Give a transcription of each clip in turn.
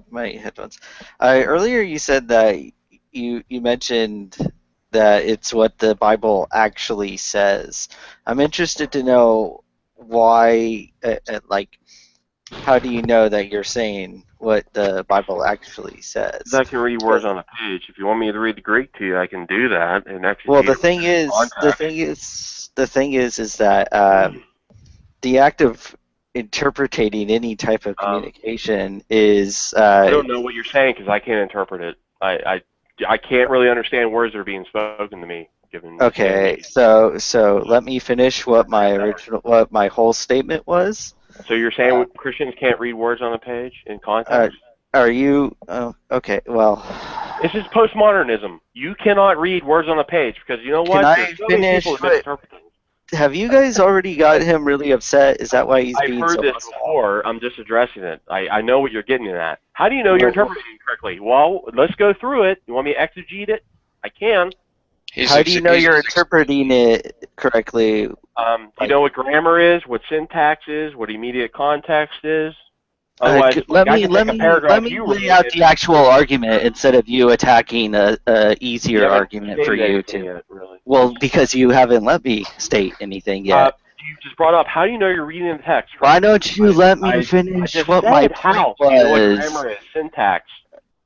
my headphones. Earlier you said that you mentioned that it's what the Bible actually says. I'm interested to know why, like, how do you know that you're saying what the Bible actually says? I can read words on a page. If you want me to read the Greek to you, I can do that. And actually, Well, the thing is that the act of interpreting any type of communication is. I don't know what you're saying because I can't interpret it. I can't really understand words that are being spoken to me. Okay, so let me finish what my whole statement was. So you're saying Christians can't read words on a page in context? Are you okay? Well, this is postmodernism. You cannot read words on a page because you know what? Can I finish? Have you guys already got him really upset? Is that why he's being so? I've heard this before. I'm just addressing it. I know what you're getting at. How do you know you're interpreting it correctly? Well, let's go through it. You want me to exegete it? I can. How do you know you're interpreting it correctly? You know what grammar is, what syntax is, what immediate context is? Let me lay out the actual argument instead of you attacking a easier argument for you to. Really. Well, because you haven't let me state anything yet. You just brought up, how do you know you're reading the text? Why don't you let me finish what my point was? You know what grammar is, syntax.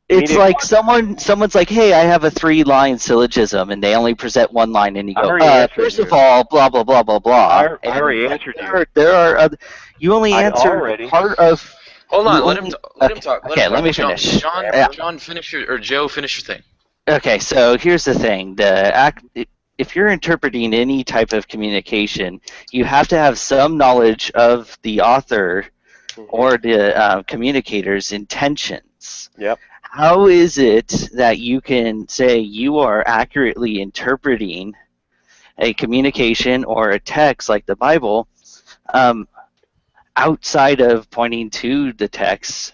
It's like someone's like, hey, I have a 3-line syllogism, and they only present 1 line, and you go, first of all, blah, blah, blah, blah, blah. I already answered you. There are other, you only answered part of... Hold on, let him talk. Okay, let me finish. John, finish your, or Joe, finish your thing. Okay, so here's the thing. If you're interpreting any type of communication, you have to have some knowledge of the author or the communicator's intentions. Yep. How is it that you can say you are accurately interpreting a communication or a text like the Bible outside of pointing to the text?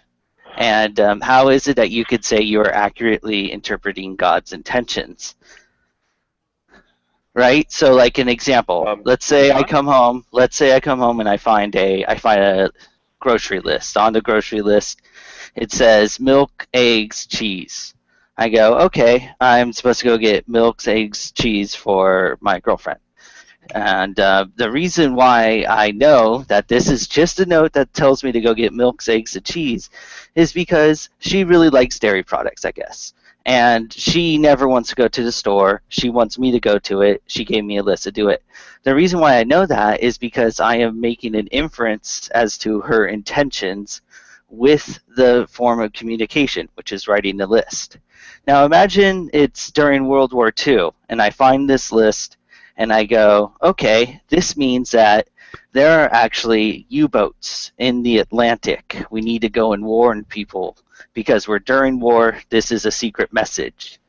And how is it that you could say you are accurately interpreting God's intentions? Right? So, like an example, let's say I come home and I find a grocery list. On the grocery list, it says milk, eggs, cheese. I go, okay, I'm supposed to go get milk, eggs, cheese for my girlfriend. And the reason why I know that this is just a note that tells me to go get milk, eggs, and cheese is because she really likes dairy products, I guess. And she never wants to go to the store. She wants me to go to it. She gave me a list to do it. The reason why I know that is because I am making an inference as to her intentions with the form of communication, which is writing the list. Now imagine it's during World War II, and I find this list, and I go, okay, this means that there are actually U-boats in the Atlantic. We need to go and warn people because we're during war. This is a secret message.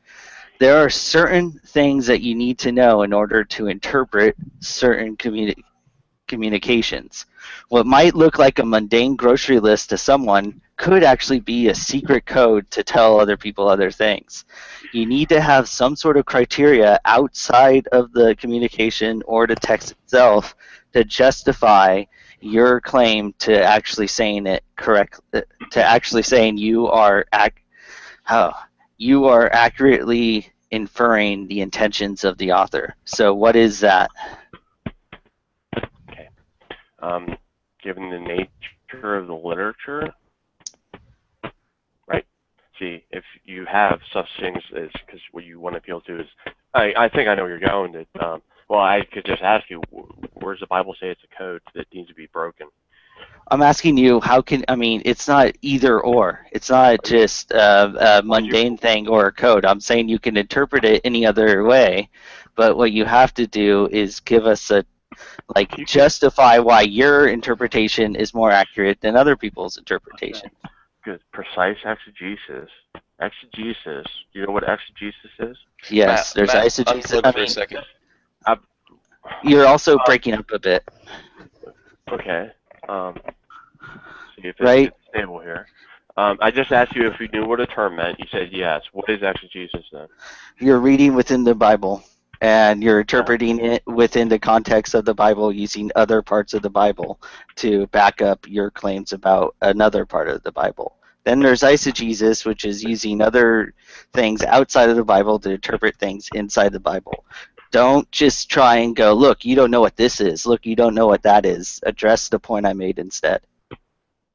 There are certain things that you need to know in order to interpret certain communications. What might look like a mundane grocery list to someone could actually be a secret code to tell other people other things. You need to have some sort of criteria outside of the communication or the text itself to justify your claim to actually saying it correct, to actually saying you are accurately inferring the intentions of the author. So what is that? Okay. Given the nature of the literature, right? See, if you have such things as, because what you want to appeal to is, I think I know where you're going. That well, I could just ask you, where does the Bible say it's a code that needs to be broken? I'm asking you, it's not either or. It's not just a mundane thing or a code. I'm saying you can interpret it any other way, but what you have to do is give us justify why your interpretation is more accurate than other people's interpretation. Good. Precise exegesis. Exegesis. Do you know what exegesis is? Yes, there's exegesis. For a second. You're also breaking up a bit. Okay. See if it's stable here. I just asked you if you knew what a term meant. You said yes. What is exegesis then? You're reading within the Bible, and you're interpreting it within the context of the Bible using other parts of the Bible to back up your claims about another part of the Bible. Then there's eisegesis, which is using other things outside of the Bible to interpret things inside the Bible. Don't just try and go, look, you don't know what this is. Look, you don't know what that is. Address the point I made instead.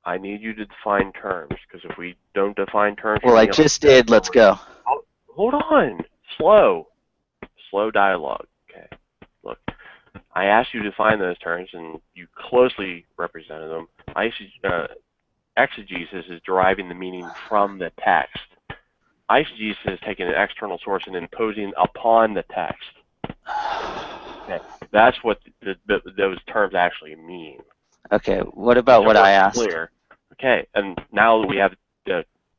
I need you to define terms, because if we don't define terms... Well, I just did. Let's go. Hold on. Slow dialogue. Okay. Look, I asked you to define those terms, and you closely represented them. Exegesis is deriving the meaning from the text. Eisegesis is taking an external source and imposing upon the text. Okay. That's what those terms actually mean. Okay, what about what I asked? Clear. Okay, and now that we have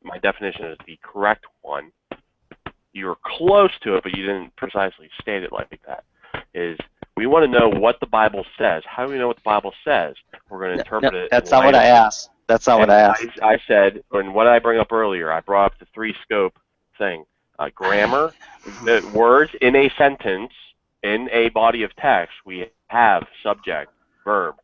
my definition is the correct one, you were close to it, but you didn't precisely state it like that, is we want to know what the Bible says. How do we know what the Bible says? We're going to interpret it. That's not what I asked. That's not what I asked. I said, and what did I bring up earlier? I brought up the three-scope thing. Grammar, the words in a sentence, in a body of text, we have subject, verb,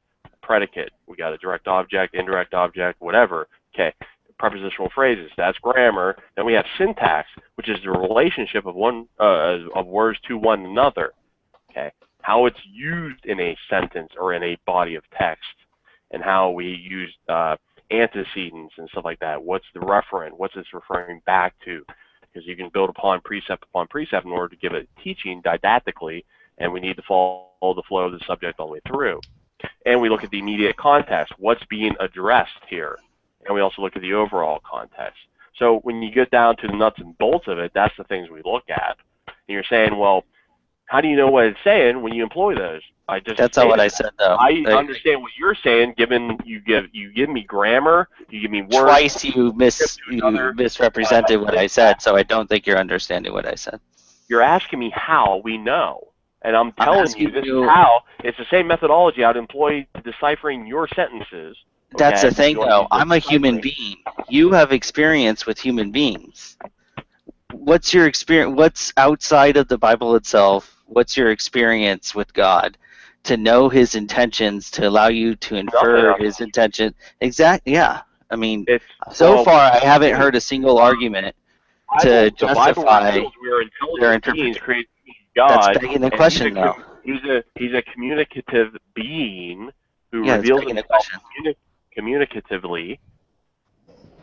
predicate. We got a direct object, indirect object, whatever. Okay, prepositional phrases. That's grammar. Then we have syntax, which is the relationship of words to one another. Okay, how it's used in a sentence or in a body of text, and how we use antecedents and stuff like that. What's the referent? What's this referring back to? Because you can build upon precept in order to give a teaching didactically, and we need to follow the flow of the subject all the way through. And we look at the immediate context, what's being addressed here. And we also look at the overall context. So when you get down to the nuts and bolts of it, that's the things we look at. And you're saying, well, how do you know what it's saying when you employ those? That's not what I said, though. I understand what you're saying, given you give me grammar, you give me words. Twice you misrepresented what I said, so I don't think you're understanding what I said. You're asking me how we know. And I'm telling you this is how. It's the same methodology I'd employ deciphering your sentences. Okay? That's the thing, though. I'm a human being. You have experience with human beings. What's your experience? What's outside of the Bible itself? What's your experience with God? To know His intentions, to allow you to infer His intention. Exactly. Yeah. I mean, so far I haven't heard a single argument to justify their interpretation. God, that's begging the question, though. He's a communicative being who reveals himself communicatively.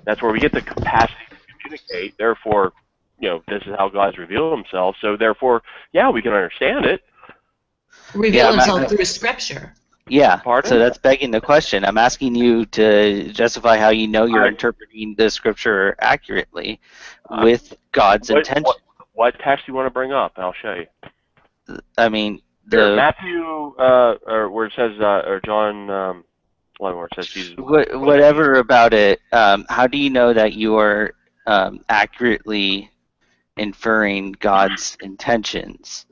That's where we get the capacity to communicate. Therefore, this is how God's revealed Himself. So therefore, we can understand it. Reveal Himself through Scripture. Yeah. Pardon? So that's begging the question. I'm asking you to justify how you know you're interpreting the Scripture accurately with God's intention. What text do you want to bring up? I'll show you. I mean, Matthew, or where it says, or John, where it says Jesus. Whatever about it. How do you know that you are accurately inferring God's intentions?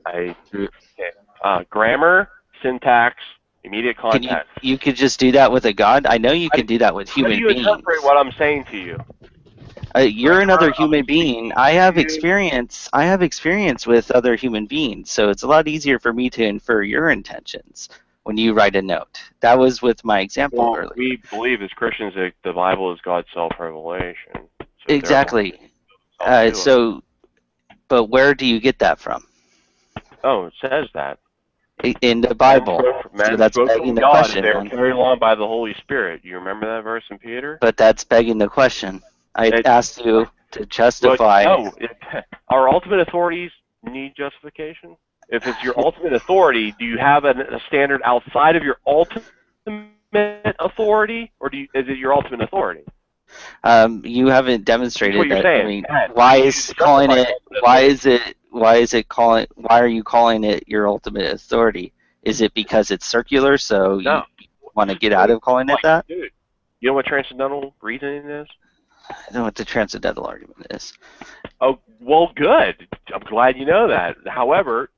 Grammar, syntax, immediate context. You could just do that with a God? I know you can do that with human beings. How do you interpret what I'm saying to you? You're another human being. I have experience with other human beings, so it's a lot easier for me to infer your intentions when you write a note. That was with my example earlier. We believe as Christians that the Bible is God's self-revelation. So exactly. But where do you get that from? Oh, it says that. In the Bible. So that's begging the question. They're carried along by the Holy Spirit. You remember that verse in Peter? But that's begging the question. I asked you to justify. Our ultimate authorities need justification. If it's your ultimate authority, do you have a standard outside of your ultimate authority, or is it your ultimate authority? You haven't demonstrated what you're that. saying. I mean, why are you calling it your ultimate authority? Is it because it's circular, so you want to get out of calling it that? Dude, you know what transcendental reasoning is? I know what the transcendental argument is. Oh, well, good. I'm glad you know that. However,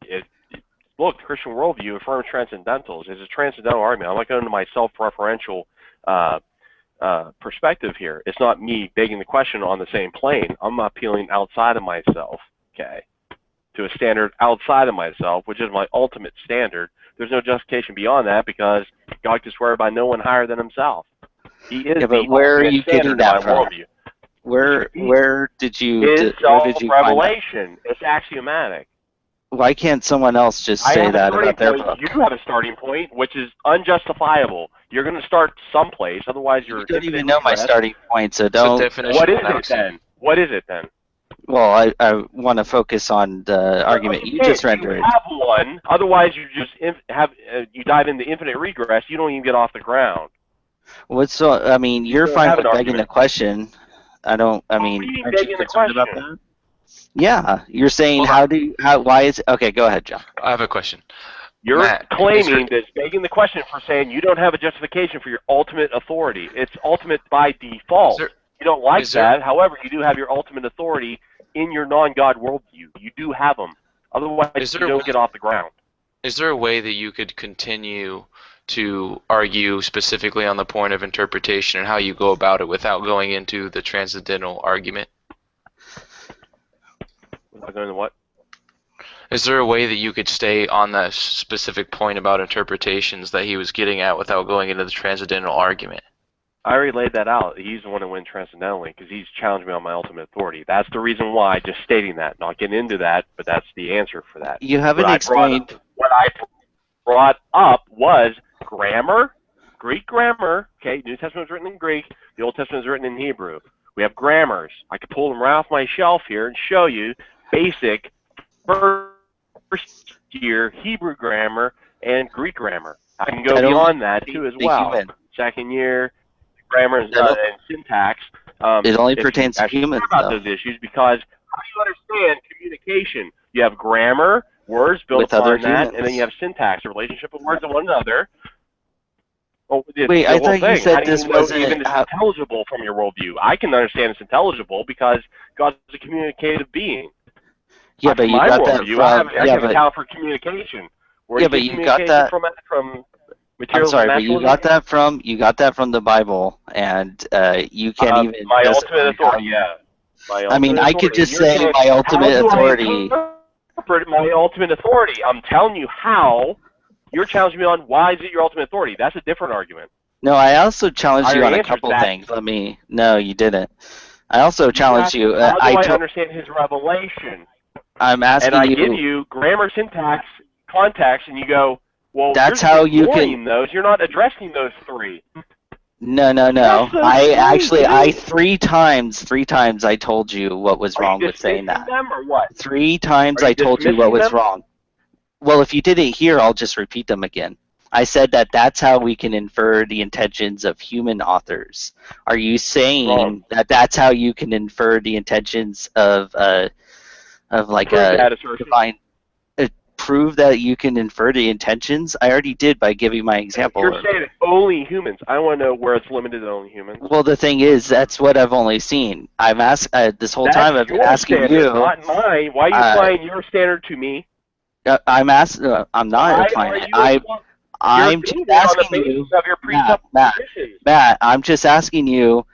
look, the Christian worldview affirms transcendentals. It's a transcendental argument. I'm not going into my self-referential perspective here. It's not me begging the question on the same plane. I'm appealing outside of myself, to a standard outside of myself, which is my ultimate standard. There's no justification beyond that because God can swear by no one higher than Himself. He is but where are you getting that from? Worldview. Where did you Is where did you find that? self-revelation. It's axiomatic. Why can't someone else just I say have a that starting about their point. book? You have a starting point, which is unjustifiable. You're going to start someplace, otherwise you're. You don't even know my starting point, so don't. definition What is of it axiom. then? What is it then? Well, I want to focus on the argument you just rendered. You have one. Otherwise, you just you dive into infinite regress. You don't even get off the ground. What's so? I mean, you're don't fine have with an begging the argument. question. I don't. I mean, what do you mean aren't you begging the concerned about question? that? Yeah, you're saying Hold on. why is okay? Go ahead, John. I have a question. You're Matt, claiming that begging the question for saying you don't have a justification for your ultimate authority. It's ultimate by default. You don't like that. However, you do have your ultimate authority in your non-God worldview. You do have them. Otherwise, you don't get off the ground. Is there a way that you could continue to argue specifically on the point of interpretation and how you go about it without going into the transcendental argument? Without going to what? Is there a way that you could stay on that specific point about interpretations that he was getting at without going into the transcendental argument? I already laid that out. He's the one who went transcendentally because he's challenged me on my ultimate authority. That's the reason why, just stating that. Not getting into that, but that's the answer for that. You haven't explained. What I brought up was grammar, Greek grammar. Okay, New Testament was written in Greek. The Old Testament is written in Hebrew. We have grammars. I could pull them right off my shelf here and show you basic first year Hebrew grammar and Greek grammar. I can go beyond that too as well. Second year grammar and syntax. It only pertains to humans, about those issues because how do you understand communication? You have grammar, words built upon that, and then you have syntax, the relationship of words to one another. Oh, wait, I thought you said this wasn't even intelligible from your worldview. I can understand it's intelligible because God's a communicative being. Yeah, but you got that from. I have account for communication. Yeah, but you got that from. I'm sorry, but you got that from the Bible, and you can't even. My ultimate authority, yeah. I mean, I could just say my ultimate authority. My ultimate authority. I'm telling you how. You're challenging me on why is it your ultimate authority? That's a different argument. No, I also challenged you on a couple things. No, you didn't. I also challenged you. How do I understand his revelation? I'm asking you. And I give you grammar, syntax, context, and you go, well, that's how you can. Those. You're not addressing those three. No. I three times I told you what was wrong with saying that. Them or what? 3 times I told you what was wrong. Well, if you didn't hear, I'll just repeat them again. I said that that's how we can infer the intentions of human authors. Are you saying that that's how you can infer the intentions of like a divine? Prove that you can infer the intentions? I already did by giving my example. You're saying only humans. I want to know where it's limited to only humans. Well, the thing is, that's what I've only seen. I've asked this whole time. I've been asking you. Not mine. Why are you applying your standard to me? I'm asking. I'm not applying it. I'm just asking you, Matt. I'm just asking you.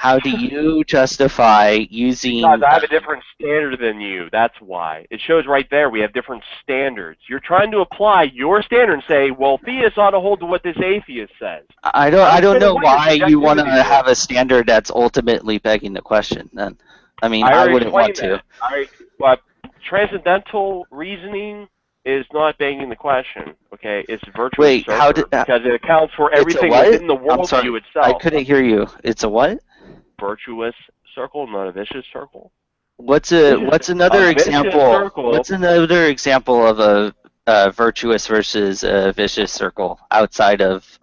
How do you justify using... Because I have a different standard than you. That's why. It shows right there we have different standards. You're trying to apply your standard and say, well, theists ought to hold to what this atheist says. I don't know why you want to have a standard that's ultimately begging the question. Then, I mean, I wouldn't want to. But transcendental reasoning is not begging the question. Okay, it's virtuous. Wait, how did that? Because it accounts for everything within the worldview itself. I couldn't hear you. It's a what? Virtuous circle, not a vicious circle. What's another example? What's another example of a virtuous versus a vicious circle outside of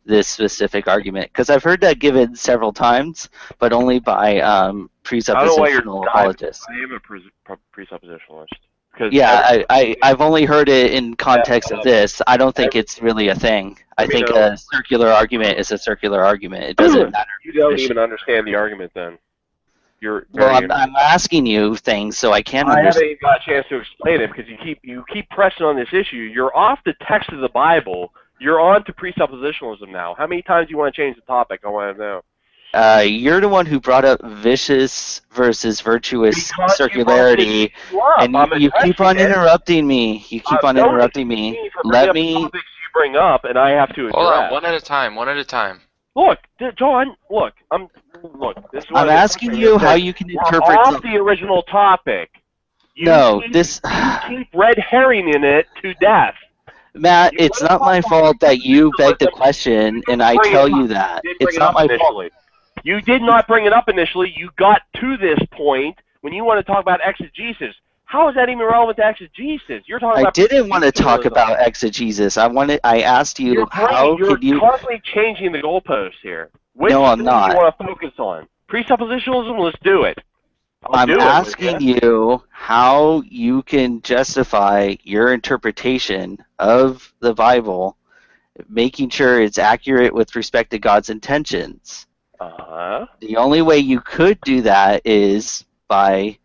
this specific argument? Because I've heard that given several times, but only by presuppositional apologists. I am a presuppositionalist. Yeah, I've only heard it in context of this. I don't think it's really a thing. I think a circular argument is a circular argument. It doesn't matter. You don't even understand the argument then. I'm asking you things so I can understand. I haven't even got a chance to explain it because you keep pressing on this issue. You're off the text of the Bible. You're on to presuppositionalism now. How many times do you want to change the topic? I want to know. You're the one who brought up vicious versus virtuous circularity, and you keep on interrupting me. You keep on interrupting me. Let me. Topics you bring up, and I have to address. Hold on, one at a time. Look, John. Look, Look, this is I'm asking you how you can interpret off the original topic. You keep red herring it to death. Matt, it's not my fault that you begged the question, and I tell you that. It's not my fault. You did not bring it up initially. You got to this point when you want to talk about exegesis. How is that even relevant to exegesis? You're talking about. I didn't want to talk about exegesis. I asked you how could you. You're constantly changing the goalposts here. No, I'm not. Which do you want to focus on? Presuppositionalism. Let's do it. I'm asking you how you can justify your interpretation of the Bible, making sure it's accurate with respect to God's intentions. The only way you could do that is by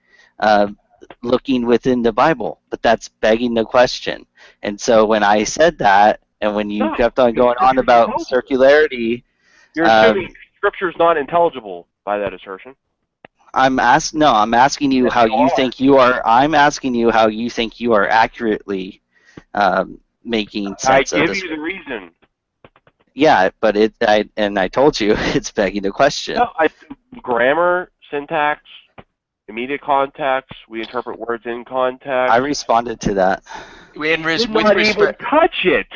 looking within the Bible, but that's begging the question. And so when I said that, and when you kept on going on about circularity, you're assuming Scripture is not intelligible by that assertion. I'm asking you how you think you are. I'm asking you how you think you are accurately making sense of this. I give you the reason. Yeah, but I told you it's begging the question. No, grammar, syntax, immediate context. We interpret words in context. I responded to that. We did not even touch it.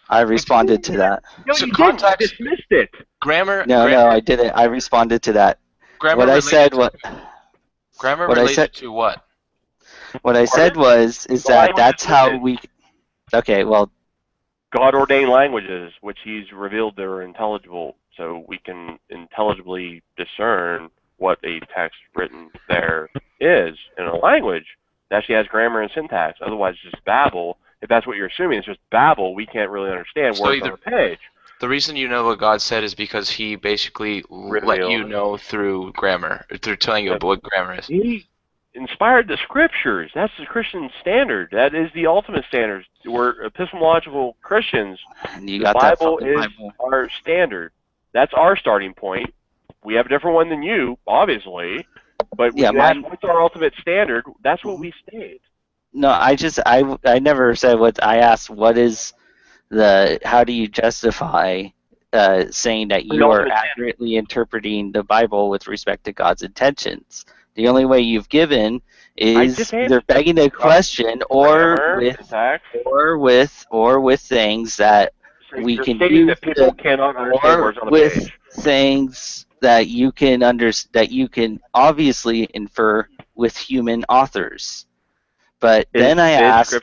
I responded to that. No, you didn't. I dismissed it. Grammar. No, I didn't. I responded to that. Grammar what I said was. Grammar related to what? What I said was that's how we. Okay, well. God-ordained languages, which He's revealed they're intelligible, so we can intelligibly discern what a text written there is in a language that actually has grammar and syntax. Otherwise, it's just babble. If that's what you're assuming, it's just babble. We can't really understand words on the page. The reason you know what God said is because He basically let you know through grammar, through telling you what grammar is. He inspired the Scriptures. That's the Christian standard. That is the ultimate standard. We're epistemological Christians. And you got the Bible is our standard. That's our starting point. We have a different one than you, obviously. But what's our ultimate standard? That's what we state. No, I never said what I asked. What is how do you justify saying that you are accurately interpreting the Bible with respect to God's intentions? The only way you've given is either begging the question or with things that we can use, that people cannot understand words on the page. Things that you can obviously infer with human authors. But then I asked,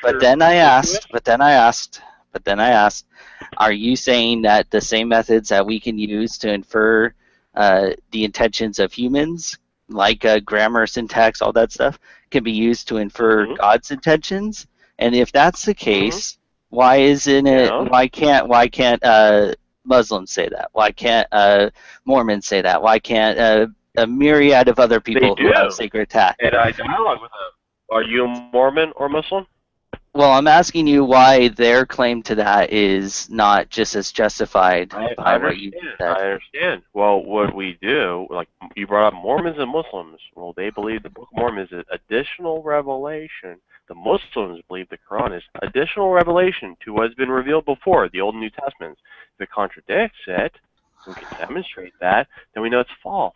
are you saying that the same methods that we can use to infer the intentions of humans, like grammar, syntax, all that stuff, can be used to infer God's intentions? And if that's the case, why isn't it? Why can't Muslims say that? Why can't Mormons say that? Why can't a myriad of other people who have sacred text? And I dialogue with them. Are you a Mormon or Muslim? Well, I'm asking you why their claim to that is not just as justified by what you said. I understand. Well, what we do, like you brought up Mormons and Muslims. Well, they believe the Book of Mormon is an additional revelation. The Muslims believe the Quran is additional revelation to what has been revealed before, the Old and New Testaments. If it contradicts it, we can demonstrate that, then we know it's false.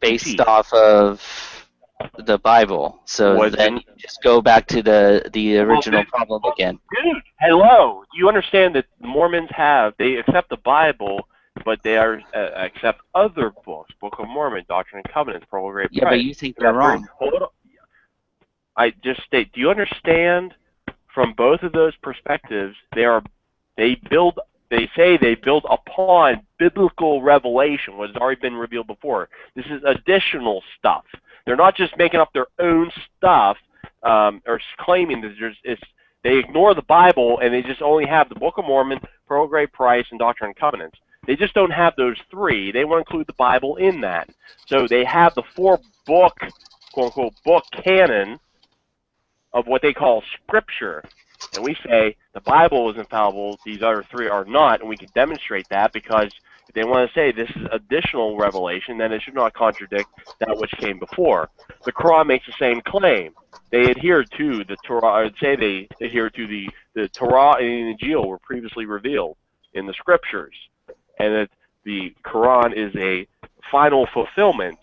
Based off of the Bible. So then you just go back to the original problem again. Dude, hello. You understand that Mormons they accept the Bible, but they accept other books, Book of Mormon, Doctrine and Covenants, Pearl of Great Price. Yeah, but you think they're wrong. Hold on. I just state, do you understand from both of those perspectives, they say they build upon biblical revelation, what has already been revealed before. This is additional stuff. They're not just making up their own stuff or claiming that they ignore the Bible and they just only have the Book of Mormon, Pearl of Great Price, and Doctrine and Covenants. They just don't have those three. They want to include the Bible in that. So they have the 4-book, quote-unquote, book canon of what they call Scripture. And we say the Bible is infallible, these other three are not, and we can demonstrate that because if they want to say this is additional revelation, then it should not contradict that which came before. The Quran makes the same claim. They adhere to the Torah, I would say they adhere to the Torah and the Injil were previously revealed in the Scriptures. And that the Quran is a final fulfillment,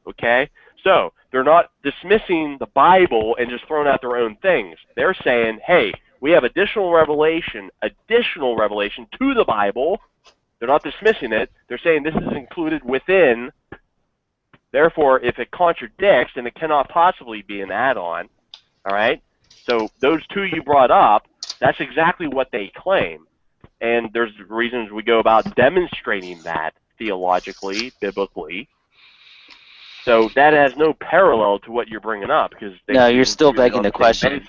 okay? So they're not dismissing the Bible and just throwing out their own things. They're saying, hey, we have additional revelation to the Bible. They're not dismissing it. They're saying this is included within. Therefore, if it contradicts, then it cannot possibly be an add-on, all right? So those two you brought up, that's exactly what they claim. And there's reasons we go about demonstrating that theologically, biblically. So that has no parallel to what you're bringing up. Because no, you're still begging the question.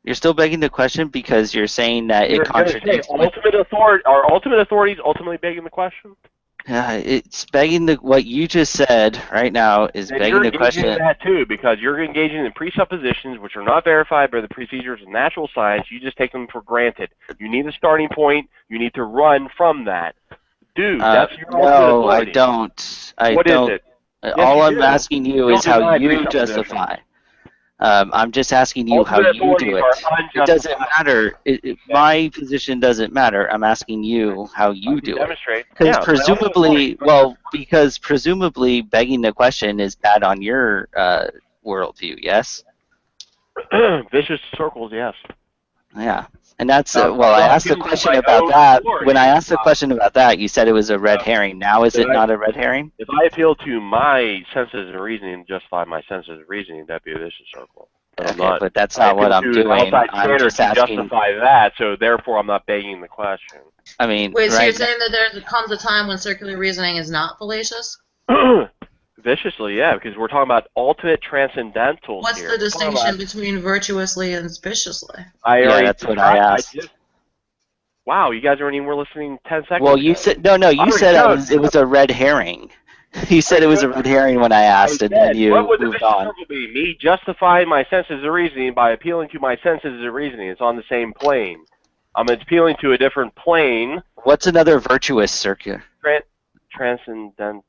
You're still begging the question because you're saying that it contradicts. Are ultimate authorities ultimately begging the question? It's begging what you just said right now is begging the question. You're engaging in that too, because you're engaging in presuppositions which are not verified by the procedures of natural science. You just take them for granted. You need a starting point. You need to run from that. Dude, that's your ultimate authority. I don't. What is it? All I'm asking you is how you justify. I'm just asking you how you do it. It doesn't matter. My position doesn't matter. I'm asking you how you do it. Because presumably begging the question is bad on your worldview, yes? Vicious circles, yes. Yeah. And that's, I asked the question about that. When I asked the question about that, you said it was a red herring. Now is it not a red herring? If I appeal to my senses and reasoning, justify my senses and reasoning, that'd be a vicious circle. But that's not what I'm doing. I'm just asking. Justify that, so therefore I'm not begging the question. I mean, wait, so you're saying that there comes a time when circular reasoning is not fallacious? Viciously, yeah, because we're talking about ultimate transcendentals. What's the distinction between virtuously and viciously? That's what I asked. Wow, you guys weren't even listening 10 seconds Well, you said you said it was a red herring. You said it was a red herring when I asked, and then you moved on. What would the vicious on. circle be? Me justifying my senses of reasoning by appealing to my senses of reasoning. It's on the same plane. I'm appealing to a different plane. What's another virtuous circular? Transcendental.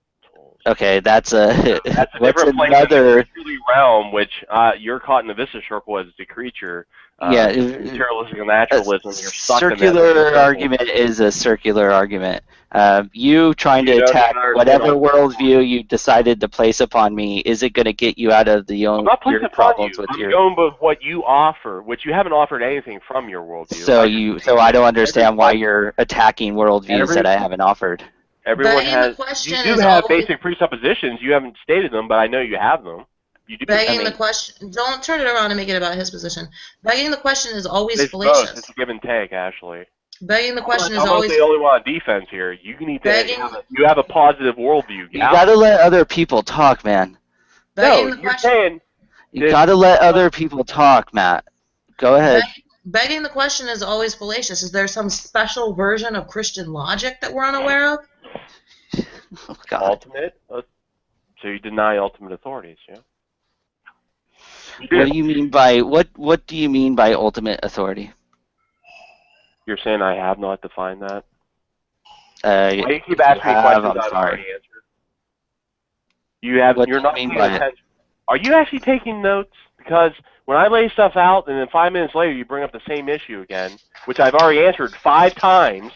Okay, that's a what's another realm, which you're caught in the vicious circle as the creature. Materialism and naturalism. You're stuck circular in that argument is a circular argument. You trying to attack whatever worldview you decided to place upon me, is it going to get you out of your problems with your? I'm going with what you offer, which you haven't offered anything from your worldview. So I don't understand why you're attacking worldviews that I haven't offered. Everyone has. You do have basic presuppositions. You haven't stated them, but I know you have them. You do. Begging the question. Don't turn it around and make it about his position. Begging the question is always fallacious. It's a give and take, Ashley. Begging the question is always. I'm the only one on defense here. You need to. You have a positive worldview. You gotta let other people talk, man. You're saying. You gotta let other people talk, Matt. Go ahead. Begging the question is always fallacious. Is there some special version of Christian logic that we're unaware of? Oh, God. Ultimate? So you deny ultimate authorities, yeah? What do you mean by what do you mean by ultimate authority? You're saying I have not defined that? Why do you keep asking me questions I've already answered? You're not paying attention. Are you actually taking notes? Because when I lay stuff out and then 5 minutes later you bring up the same issue again, which I've already answered 5 times,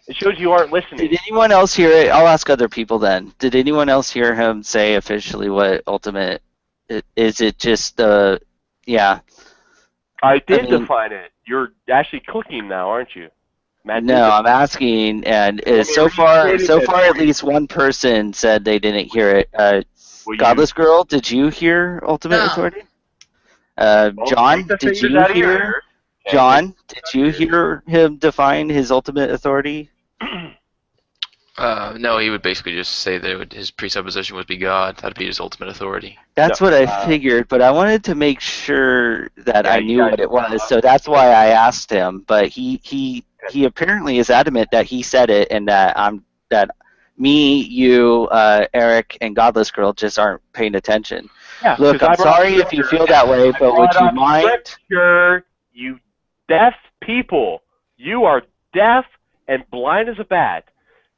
it shows you aren't listening. Did anyone else hear it? I'll ask other people then. Did anyone else hear him say officially what ultimate? Is it just yeah? I did define it. You're actually clicking now, aren't you? No, I'm asking, and so far at least one person said they didn't hear it. Godless Girl, did you hear ultimate authority? John, did you hear? John, did you hear him define his ultimate authority? No, he would basically just say that his presupposition would be God. That'd be his ultimate authority. That's what I figured, but I wanted to make sure that I knew what it was, so that's why I asked him. But he apparently is adamant that he said it, and that me, you, Eric, and Godless Girl just aren't paying attention. Yeah, look, I'm sorry if you feel that way, but would you mind? Scripture, you deaf people, you are deaf and blind as a bat.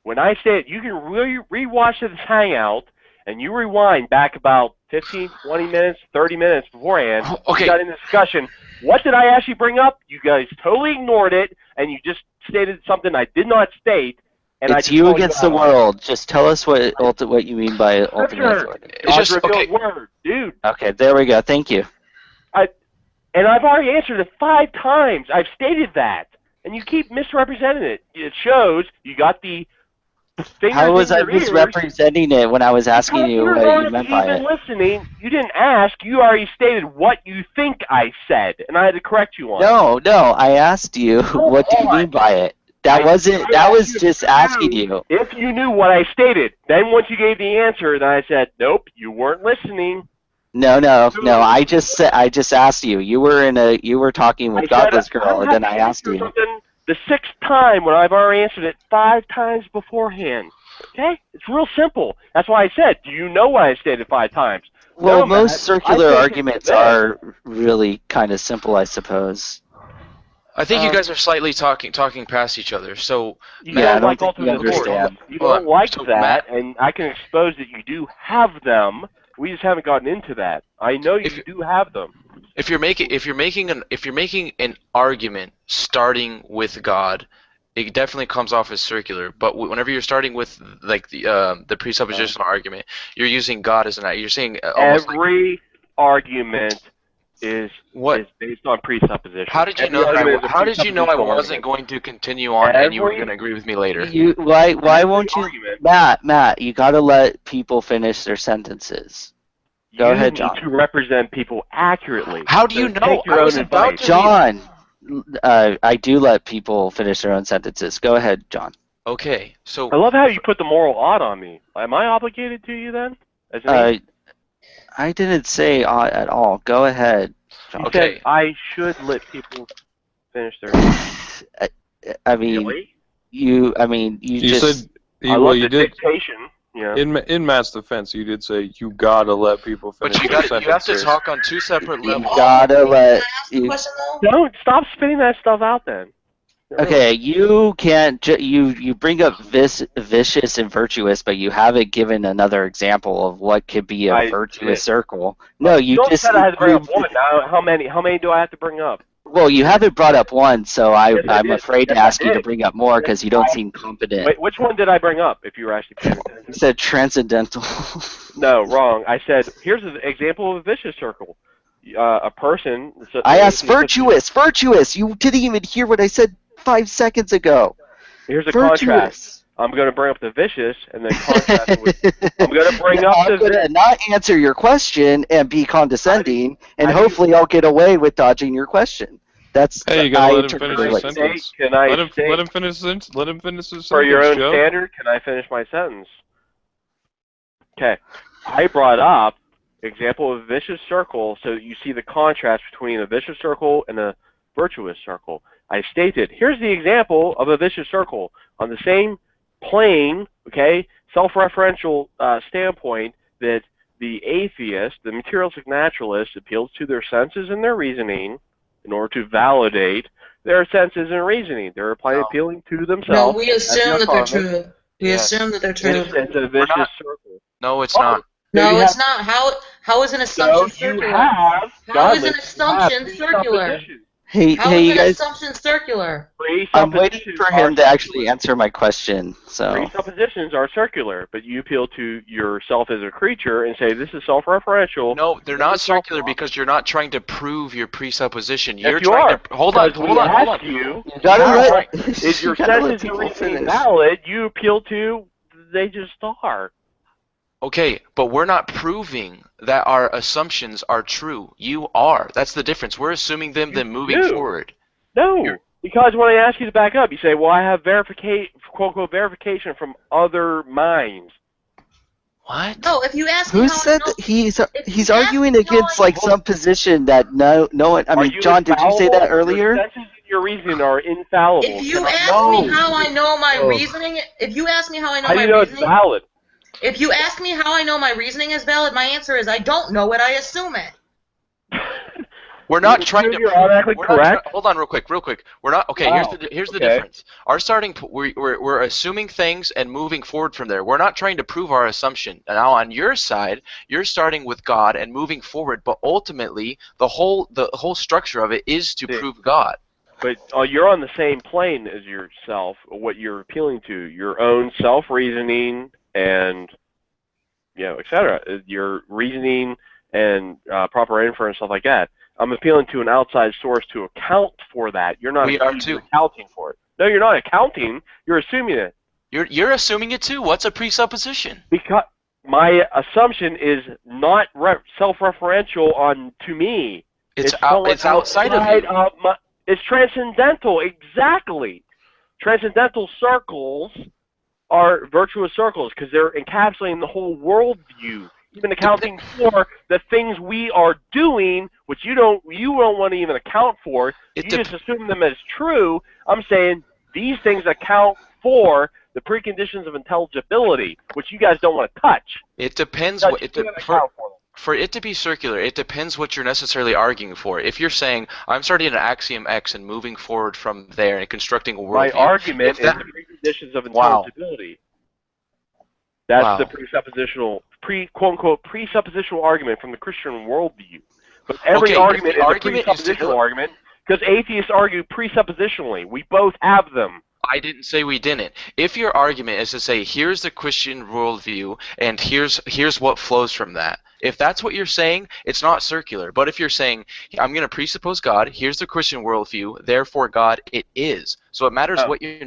When I say it, you can really rewatch this hangout, and you rewind back about 15, 20 minutes, 30 minutes beforehand. Okay. We got in the discussion. What did I actually bring up? You guys totally ignored it, and you just stated something I did not state. And it's you against the world. Just tell us what you mean by ultimate authority. It's just okay. Word, dude. Okay, there we go. Thank you. And I've already answered it 5 times. I've stated that, and you keep misrepresenting it. It shows you got the fingers How was in I your ears. misrepresenting it when I was asking you what you meant by it? You're not even listening. You didn't ask. You already stated what you think I said, and I had to correct you on it. No. I asked you what do you mean by it. That was just asking you. If you knew what I stated, then once you gave the answer, then I said, nope, you weren't listening. No. I just asked you. You were talking with Godless Girl, and then I asked you. The 6th time when I've already answered it 5 times beforehand. Okay, it's real simple. That's why I said, do you know what I stated 5 times? Well, No, most Matt, circular arguments are really kind of simple, I suppose. I think you guys are slightly talking past each other. So you don't like ultimate understand. You don't like So, that, Matt, and I can expose that you do have them. We just haven't gotten into that. I know you do have them. if you're making an argument starting with God, it definitely comes off as circular. But whenever you're starting with like the presuppositional argument, you're using God as you're saying almost every argument is based on presupposition. How did you know I wasn't going to continue on and you were going to agree with me later? Why won't you, Matt? You got to let people finish their sentences. Go ahead, John. You need to represent people accurately. How do you know? I was about to. John, I do let people finish their own sentences. Go ahead, John. Okay, so I love how you put the moral odd on me. Am I obligated to you then? I didn't say at all. Go ahead, John. Okay. Said I should let people finish their. I mean, really? you just said. I love the dictation. Yeah. In Matt's defense, you did say you gotta let people finish their sentences. But you have to talk on 2 separate levels. You gotta let. Don't stop spitting that stuff out then. Okay, you can't. You bring up vicious and virtuous, but you haven't given another example of what could be a virtuous circle. No, you just said I had to bring up one. Now, how many do I have to bring up? Well, you haven't brought up one, so I'm afraid to ask you to bring up more because you don't seem competent. Wait, which one did I bring up? If you were actually paying attention. You said transcendental. No, wrong. I said here's an example of a vicious circle. A person. I asked virtuous. Virtuous. You didn't even hear what I said 5 seconds ago. Here's a contrast. I'm going to bring up the vicious and then contrast with. I'm going to bring up the. I'm going to not answer your question and be condescending, and hopefully I'll get away with dodging your question. That's. Hey, you gotta let him finish his sentence. Let him finish his sentence. For your own Joe. standard, can I finish my sentence? Okay. I brought up example of a vicious circle so that you see the contrast between a vicious circle and a virtuous circle. I stated, here's the example of a vicious circle. On the same plane, okay, self-referential standpoint that the atheist, the materialistic naturalist, appeals to their senses and their reasoning in order to validate their senses and reasoning. They're appealing to themselves. No, we assume that they're true. We assume that they're true. It's a vicious circle. No, it's not. No, it's not. How is an assumption circular? How is an assumption circular? Hey, you guys. Assumption circular? I'm waiting for him to actually answer my question. So presuppositions are circular, but you appeal to yourself as a creature and say this is self-referential. No, they're not circular because you're not trying to prove your presupposition. You're trying to hold on. You gotta is your senses and reasoning valid? You appeal to they just are. Okay, but we're not proving that our assumptions are true. You are. That's the difference. We're assuming them, then moving forward. No, because when I ask you to back up, you say, well, I have quote-unquote verification from other minds. What? No, if you ask me who how said I know, that he's arguing against like some position that no one. I mean, John, did you say that earlier? Your senses and your reasoning are infallible. If you ask me how I know my reasoning, if you ask me how I know my reasoning, it's valid? If you ask me how I know my reasoning is valid, my answer is I don't know it. I assume it. We're not trying to. You're automatically correct. Hold on, real quick. We're not. Okay, here's the difference. Our starting. We're assuming things and moving forward from there. We're not trying to prove our assumption. Now, on your side, you're starting with God and moving forward, but ultimately, the whole structure of it is to prove God. But you're on the same plane as yourself. What you're appealing to, your own self-reasoning and, etc. Your reasoning and proper inference, stuff like that. I'm appealing to an outside source to account for that. You're not accounting for it. No, you're not accounting. You're assuming it. You're assuming it too. What's a presupposition? Because my assumption is not self-referential to me. It's outside of you. It's transcendental, exactly. Transcendental circles are virtuous circles because they're encapsulating the whole worldview, even accounting for the things we are doing, which you don't want to even account for. You just assume them as true. I'm saying these things account for the preconditions of intelligibility, which you guys don't want to touch. It depends. For it to be circular, it depends what you're necessarily arguing for. If you're saying, I'm starting at axiom X and moving forward from there and constructing a worldview. My argument is the preconditions of intelligibility. That's the presuppositional, quote-unquote, presuppositional argument from the Christian worldview. But every argument is a presuppositional argument because atheists argue presuppositionally. We both have them. I didn't say we didn't. If your argument is to say, here's the Christian worldview, and here's what flows from that, if that's what you're saying, it's not circular. But if you're saying, I'm going to presuppose God, here's the Christian worldview, therefore God, it is. So it matters what you're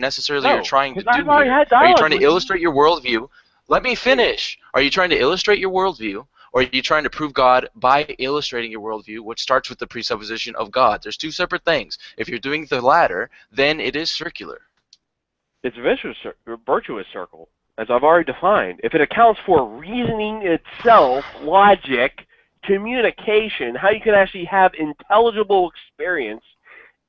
trying to do here. Are you trying to illustrate your worldview? Let me finish. Are you trying to illustrate your worldview, or are you trying to prove God by illustrating your worldview, which starts with the presupposition of God? There's two separate things. If you're doing the latter, then it is circular. It's a virtuous circle, as I've already defined. If it accounts for reasoning itself, logic, communication, how you can actually have intelligible experience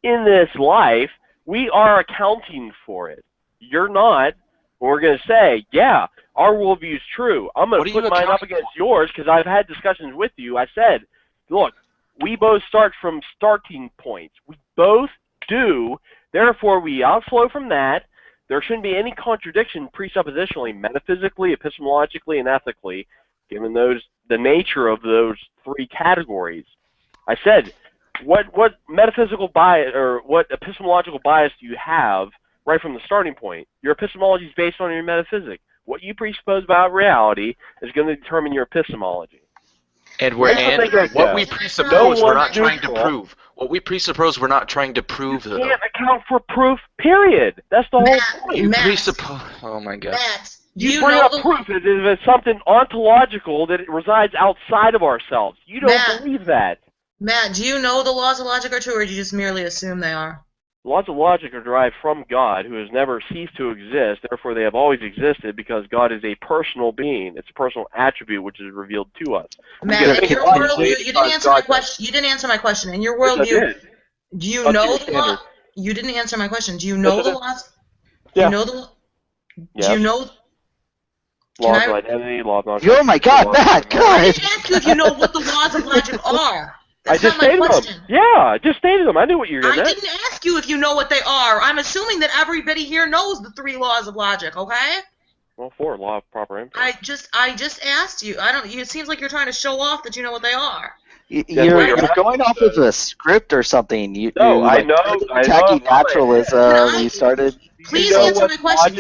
in this life, we are accounting for it. You're not. We're going to say, yeah, our worldview is true. I'm going to put mine up against yours because I've had discussions with you. I said, look, we both start from starting points. We both do. Therefore, we outflow from that. There shouldn't be any contradiction presuppositionally, metaphysically, epistemologically, and ethically, given the nature of those three categories. I said, what metaphysical bias or what epistemological bias do you have right from the starting point? Your epistemology is based on your metaphysics. What you presuppose about reality is going to determine your epistemology. And what we presuppose, we're not trying to prove. What we presuppose, we're not trying to prove, though. You can't account for proof, period. That's the whole point. You presuppose. Oh, my God. Matt, you bring up proof as if it's something ontological that it resides outside of ourselves. You don't believe that. Matt, do you know the laws of logic are true, or do you just merely assume they are? The laws of logic are derived from God, who has never ceased to exist. Therefore, they have always existed because God is a personal being. It's a personal attribute which is revealed to us. Matt, in your worldview, you didn't answer my question. You didn't answer my question. In your worldview, do you know the law? You didn't answer my question. Do you know the laws? Yeah. Do you know the? Do you know? Laws of identity, laws of oh my God, Matt! God. I didn't ask you if you know what the laws of logic are. That's I just stated them. Yeah, I just stated them. I knew what you were getting at. I didn't ask you if you know what they are. I'm assuming that everybody here knows the three laws of logic, okay? Well, 4, law of proper inference. I just asked you. It seems like you're trying to show off that you know what they are. You're going off of a script or something. I know. Attacking naturalism. You started. Please answer my question.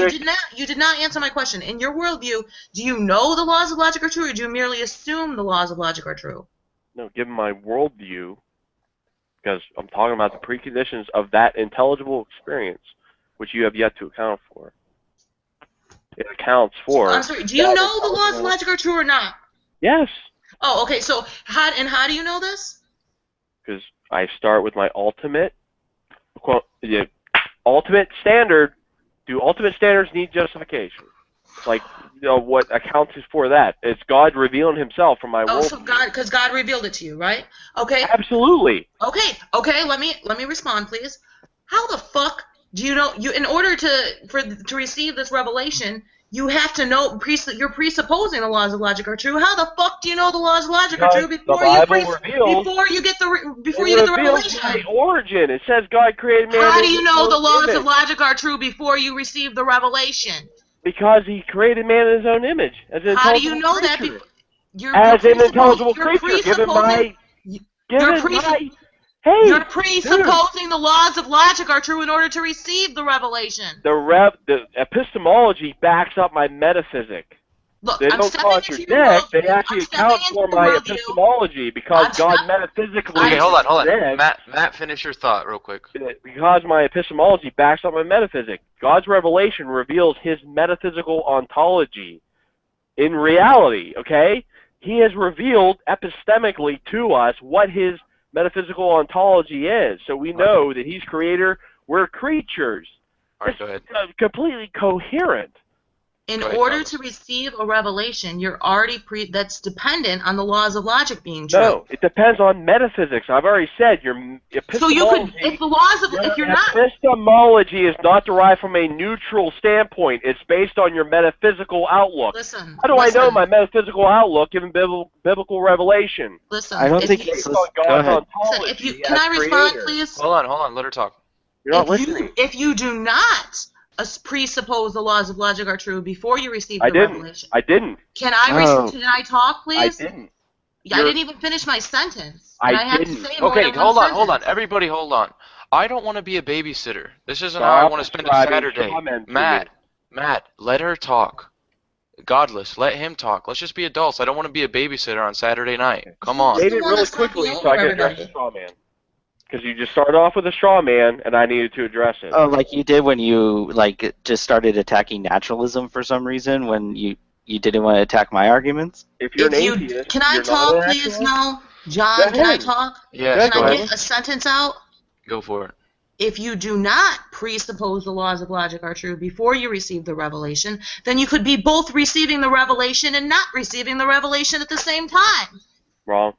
You did not answer my question. In your worldview, do you know the laws of logic are true, or do you merely assume the laws of logic are true? No, given my worldview, because I'm talking about the preconditions of that intelligible experience, which you have yet to account for. It accounts for. I'm sorry. Do you know the laws of logic are true or not? Yes. Oh, okay. So how do you know this? Because I start with my ultimate standard. Do ultimate standards need justification? Like, what accounts for that? It's God revealing Himself from my world. So because God revealed it to you, right? Okay. Absolutely. Okay. Let me respond, please. How the fuck do you know? In order to receive this revelation, you have to know. You're presupposing the laws of logic are true. How the fuck do you know the laws of logic are true before you get the revelation? My origin. It says God created man. How do you know the laws of logic are true before you receive the revelation? Because He created man in His own image. How do you know that? As an intelligible creature, given my Hey, you're presupposing the laws of logic are true in order to receive the revelation. The epistemology backs up my metaphysic. Look, They I'm don't stepping into your contradict. worldview. They actually account for my epistemology because God metaphysically. Okay, hold on. Matt, finish your thought real quick. Because my epistemology backs up my metaphysic. God's revelation reveals His metaphysical ontology. In reality, okay, He has revealed epistemically to us what His metaphysical ontology is. So we know that He's creator, we're creatures. All right, go ahead. It's completely coherent. In order to receive a revelation, you're already that's dependent on the laws of logic being true. No, it depends on metaphysics. I've already said your epistemology. So you could, if the laws of, if you're not. Epistemology is not derived from a neutral standpoint. It's based on your metaphysical outlook. Listen. How do I know my metaphysical outlook given biblical revelation? Listen. I don't think it's. Go ahead. Listen, if you can I respond, please? Hold on. Let her talk. You're not listening. If you do not presuppose the laws of logic are true before you receive the revelation. I didn't. Can I talk, please? I didn't. I didn't even finish my sentence. I have didn't. To say more Okay, than hold one on. sentence. Everybody hold on. I don't want to be a babysitter. This isn't how I want to spend a Saturday. Matt, let her talk. Godless, let him talk. Let's just be adults. I don't want to be a babysitter on Saturday night. Come on. Made it really quickly so I can address the straw man. Because you just started off with a straw man, and I needed to address it. Oh, like you did when you just started attacking naturalism for some reason when you didn't want to attack my arguments? If you're an atheist, can I talk, please, now? John, can I talk? Yeah. Can I get a sentence out? Go for it. If you do not presuppose the laws of logic are true before you receive the revelation, then you could be both receiving the revelation and not receiving the revelation at the same time. Wrong.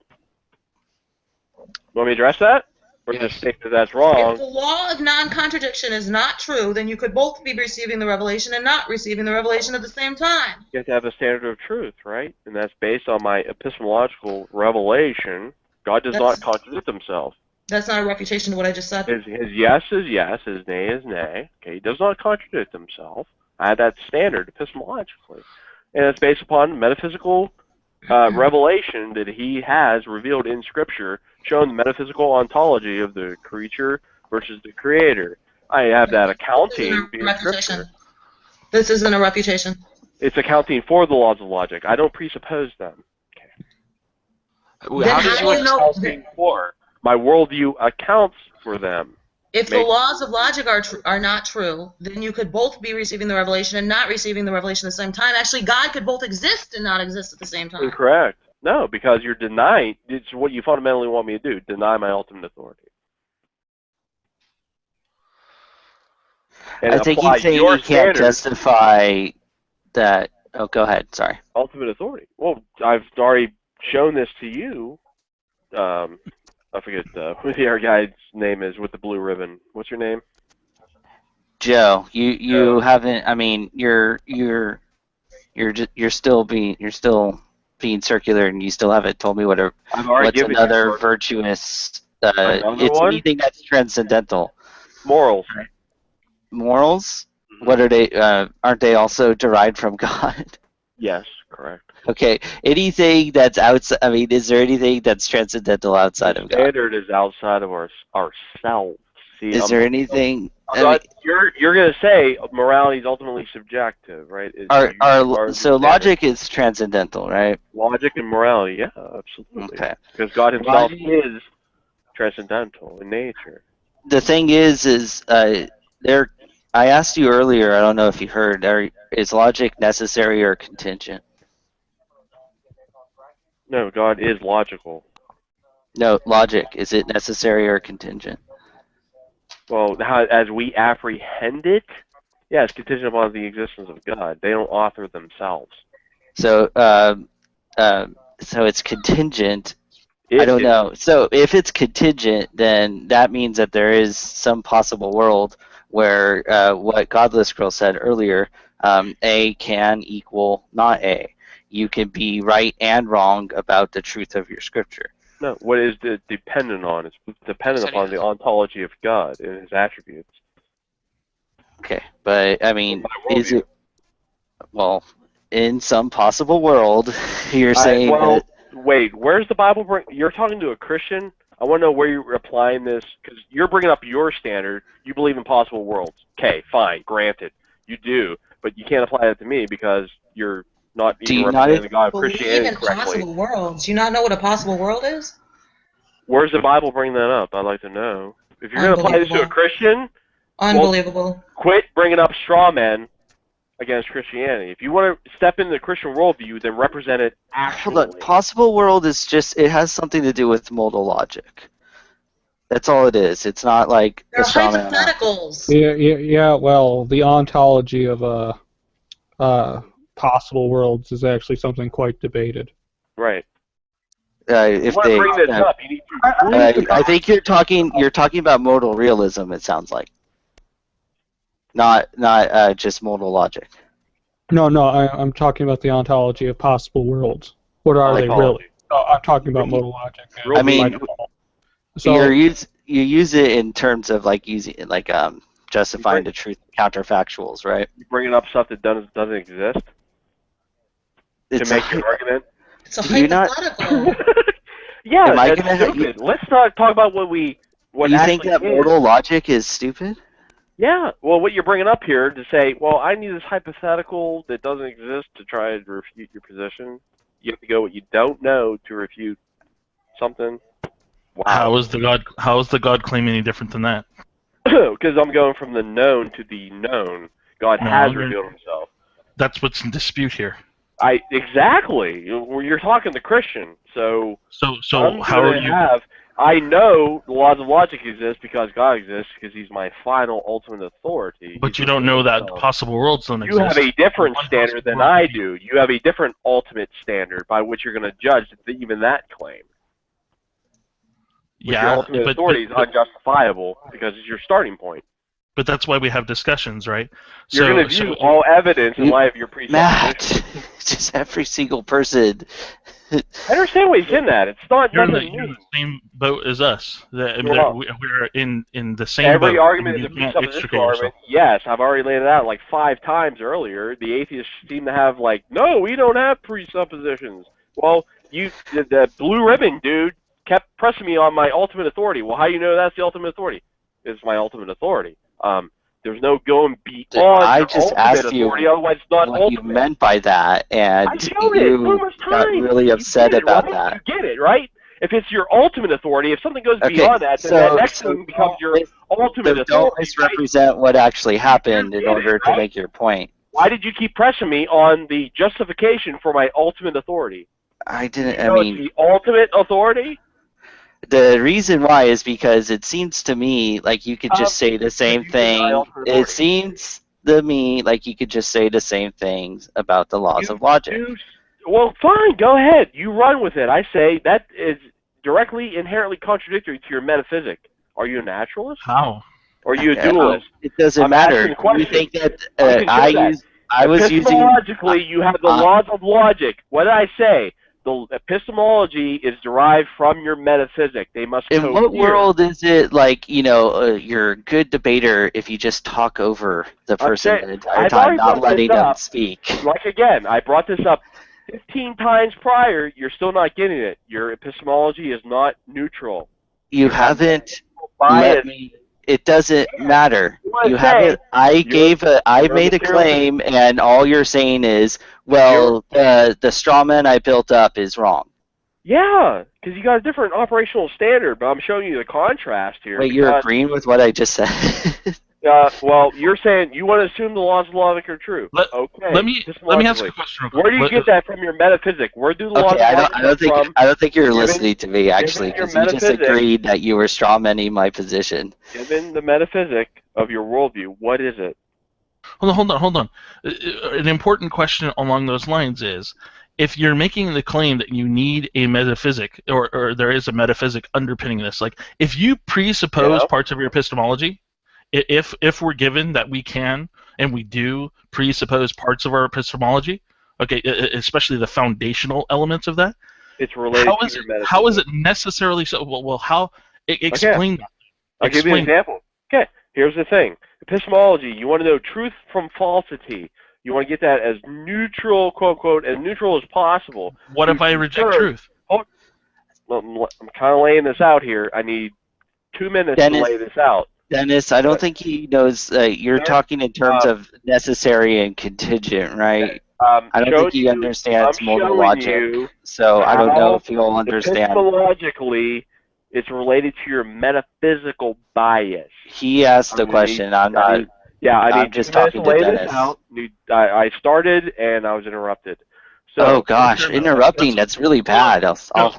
Want me to address that? Or just think that that's wrong? If the law of non-contradiction is not true, then you could both be receiving the revelation and not receiving the revelation at the same time. You have to have a standard of truth, right? And that's based on my epistemological revelation. God does not contradict himself. That's not a refutation to what I just said. His yes is yes, his nay is nay. Okay, he does not contradict himself. I have that standard epistemologically. And it's based upon metaphysical revelation that he has revealed in Scripture, showing the metaphysical ontology of the creature versus the creator. I have that accounting being Scripture. This isn't a refutation. It's accounting for the laws of logic. I don't presuppose them. Okay. How does you accounting for? My worldview accounts for them. If the laws of logic are not true, then you could both be receiving the revelation and not receiving the revelation at the same time. Actually, God could both exist and not exist at the same time. Incorrect. No, because you're denying. It's what you fundamentally want me to do. Deny my ultimate authority. And I think you say you can't justify that. Oh, go ahead. Sorry. Ultimate authority. Well, I've already shown this to you. I forget who the other guy's name is with the blue ribbon. What's your name? Joe. You haven't. I mean, you're still being circular, and you still haven't told me what's another virtuous. It's anything that's transcendental. Morals. Morals? What are they? Aren't they also derived from God? Yes, correct. Okay. Anything that's outside. I mean, is there anything that's transcendental outside of God? Standard is outside of ourselves. See, is there anything? You're going to say morality is ultimately subjective, right? So logic is transcendental, right? Logic and morality, yeah, absolutely. Okay. Because God Himself is transcendental in nature. The thing is there. I asked you earlier. I don't know if you heard. Is logic necessary or contingent? No, God is logical. No, logic. Is it necessary or contingent? Well, as we apprehend it, yeah, it's contingent upon the existence of God. They don't author themselves. So it's contingent. I don't know. So if it's contingent, then that means that there is some possible world where what Godless Girl said earlier, A can equal not A. You can be right and wrong about the truth of your Scripture. No, what is it dependent on? It's dependent upon the ontology of God and His attributes. Okay, but I mean, is it? Well, in some possible world, you're saying that. Wait, where's the Bible? You're talking to a Christian. I want to know where you're applying this, because you're bringing up your standard. You believe in possible worlds. Okay, fine, granted. You do, but you can't apply that to me because you're not even representing the God of Christianity correctly. Possible worlds. Do you not know what a possible world is? Where's the Bible bring that up? I'd like to know. If you're going to apply this to a Christian, unbelievable. Well, quit bringing up straw men against Christianity. If you want to step into the Christian worldview, then represent it actually. Hold on. Possible world is just, it has something to do with modal logic. That's all it is. It's not like they're hypotheticals. Yeah, well, the ontology of possible worlds is actually something quite debated. Right. If they bring this up, you need to I think you're talking about modal realism, it sounds like. Not just modal logic. No, I'm talking about the ontology of possible worlds. What are they really? Oh, I'm talking about modal logic. I mean, so you use it in terms of like justifying the truth counterfactuals, right? You bringing up stuff that doesn't exist to make your argument. It's a hypothetical. Yeah, that's stupid. Let's not talk about what you think that modal logic is stupid? Yeah, well, what you're bringing up here to say, well, I need this hypothetical that doesn't exist to try and refute your position. You have to go what you don't know to refute something. Wow. How is the God claim any different than that? Because I'm going from the known to the known. God has revealed himself. That's what's in dispute here. Exactly. You're talking to Christian, so how are you? I know the laws of logic exist because God exists, because He's my final ultimate authority. But you don't know that possible worlds don't exist. You have a different standard than I do. You have a different ultimate standard by which you're going to judge even that claim. Yeah, your ultimate authority is unjustifiable because it's your starting point. But that's why we have discussions, right? You're going to view all evidence in light of your presuppositions. Matt, just every single person. I understand what he's in that. It's not you're in the same boat as us. We're in the same boat. Every argument is a presuppositional argument. Yes, I've already laid it out like 5 times earlier. The atheists seem to have like, no, we don't have presuppositions. Well, the blue ribbon dude kept pressing me on my ultimate authority. Well, how do you know that's the ultimate authority? It's my ultimate authority. There's no going beyond I just asked you otherwise it's not what ultimate. you meant by that, and you got really upset about that. You get it, right? If it's your ultimate authority, if something goes beyond that, then that next thing becomes your ultimate authority. Don't misrepresent what actually happened in order to make your point. Why did you keep pressing me on the justification for my ultimate authority? I didn't. I mean, the ultimate authority. The reason why is because it seems to me like you could just say the same thing. It seems to me like you could just say the same things about the laws of logic. Well, fine, go ahead. You run with it. I say that is directly, inherently contradictory to your metaphysic. Are you a naturalist? How? Or are you a dualist? It doesn't matter. You think that I was using... Epistemologically, you have the laws of logic. What did I say? The epistemology is derived from your metaphysic. They must cohere. In what world is it like, you're a good debater if you just talk over the person the entire time, not letting them speak? Like, again, I brought this up 15 times prior. You're still not getting it. Your epistemology is not neutral. You haven't let me... It doesn't matter. You haven't. I made a claim, and all you're saying is, well, the straw man I built up is wrong. Yeah, because you got a different operational standard, but I'm showing you the contrast here. Wait, you're agreeing with what I just said? Well, you're saying you want to assume the laws of logic are true. Okay. Let me ask you a question real quick. Where do you get that from your metaphysic? Where do the laws of logic I don't think you're listening to me, actually, because you just agreed that you were strawmanning my position. Given the metaphysic of your worldview, what is it? Hold on. An important question along those lines is, if you're making the claim that you need a metaphysic, or there is a metaphysic underpinning this, like if you presuppose parts of your epistemology, if we're given that we can and we do presuppose parts of our epistemology, okay, especially the foundational elements of that, it's related to your metaphysics. How is it necessarily so? Well, how? Explain that. I'll give you an example. Okay, here's the thing. Epistemology, you want to know truth from falsity. You want to get that as neutral, quote, quote, as neutral as possible. What if I reject truth? kind of laying this out here. I need 2 minutes to lay this out. Dennis, I don't think he knows. You're talking in terms of necessary and contingent, right? I don't think he understands modal logic, so I don't know if he'll understand. Epistemologically, it's related to your metaphysical bias. He asked the question. I'm not. Yeah, I'm just talking to Dennis. I started and I was interrupted. So, oh gosh, interrupting, that's really bad.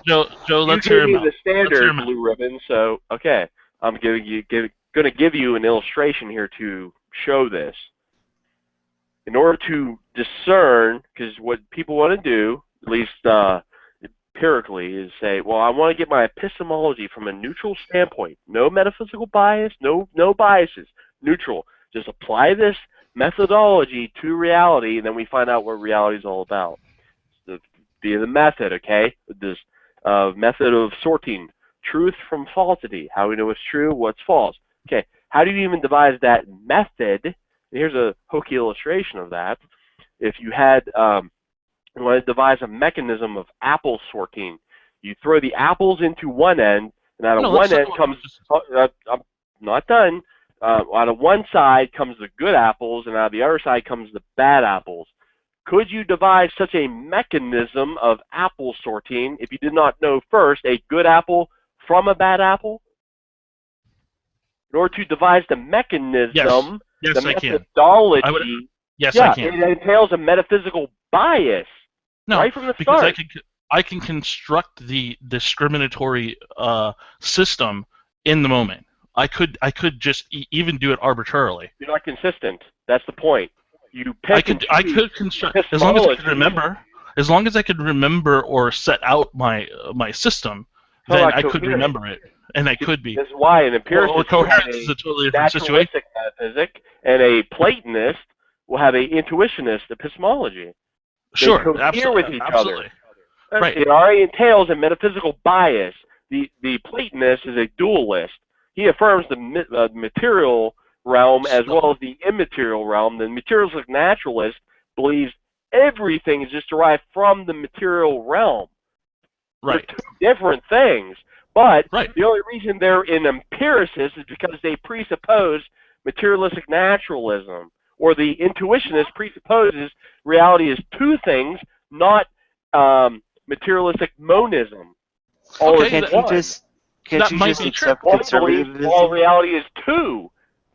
Joe, let's hear him out. You gave me the standard blue ribbon, so okay. I'm going to give you an illustration here to show this. In order to discern, because what people want to do, at least empirically, is say, well, I want to get my epistemology from a neutral standpoint. No metaphysical bias, no biases, neutral. Just apply this methodology to reality, and then we find out what reality is all about. Via the method, okay? This method of sorting truth from falsity. How do we know what's true, what's false? Okay, how do you even devise that method? And here's a hokey illustration of that. If you had, you want to devise a mechanism of apple sorting, you throw the apples into one end, and out of one end comes, I'm not done, out of one side comes the good apples, and out of the other side comes the bad apples. Could you devise such a mechanism of apple sorting if you did not know first a good apple from a bad apple? In order to devise the mechanism, the methodology, I can. It entails a metaphysical bias right from the start. Because I can construct the discriminatory system in the moment. I could just even do it arbitrarily. You're not consistent. That's the point. You pick I could construct as long as I could remember. As long as I could remember or set out my system, then I could remember it, and I could be. That's why an empiricist coherence is a totally different situation. Metaphysic, and a Platonist will have a intuitionist epistemology. Sure, they cohere with each absolutely. other. Right. It already entails a metaphysical bias. The Platonist is a dualist. He affirms the material realm as well as the immaterial realm. The materialistic naturalist believes everything is just derived from the material realm. Right. They're two different things. But right. The only reason they're an empiricist is because they presuppose materialistic naturalism, or the intuitionist presupposes reality is two things, not materialistic monism. Can't you just accept conservatism? All reality is two.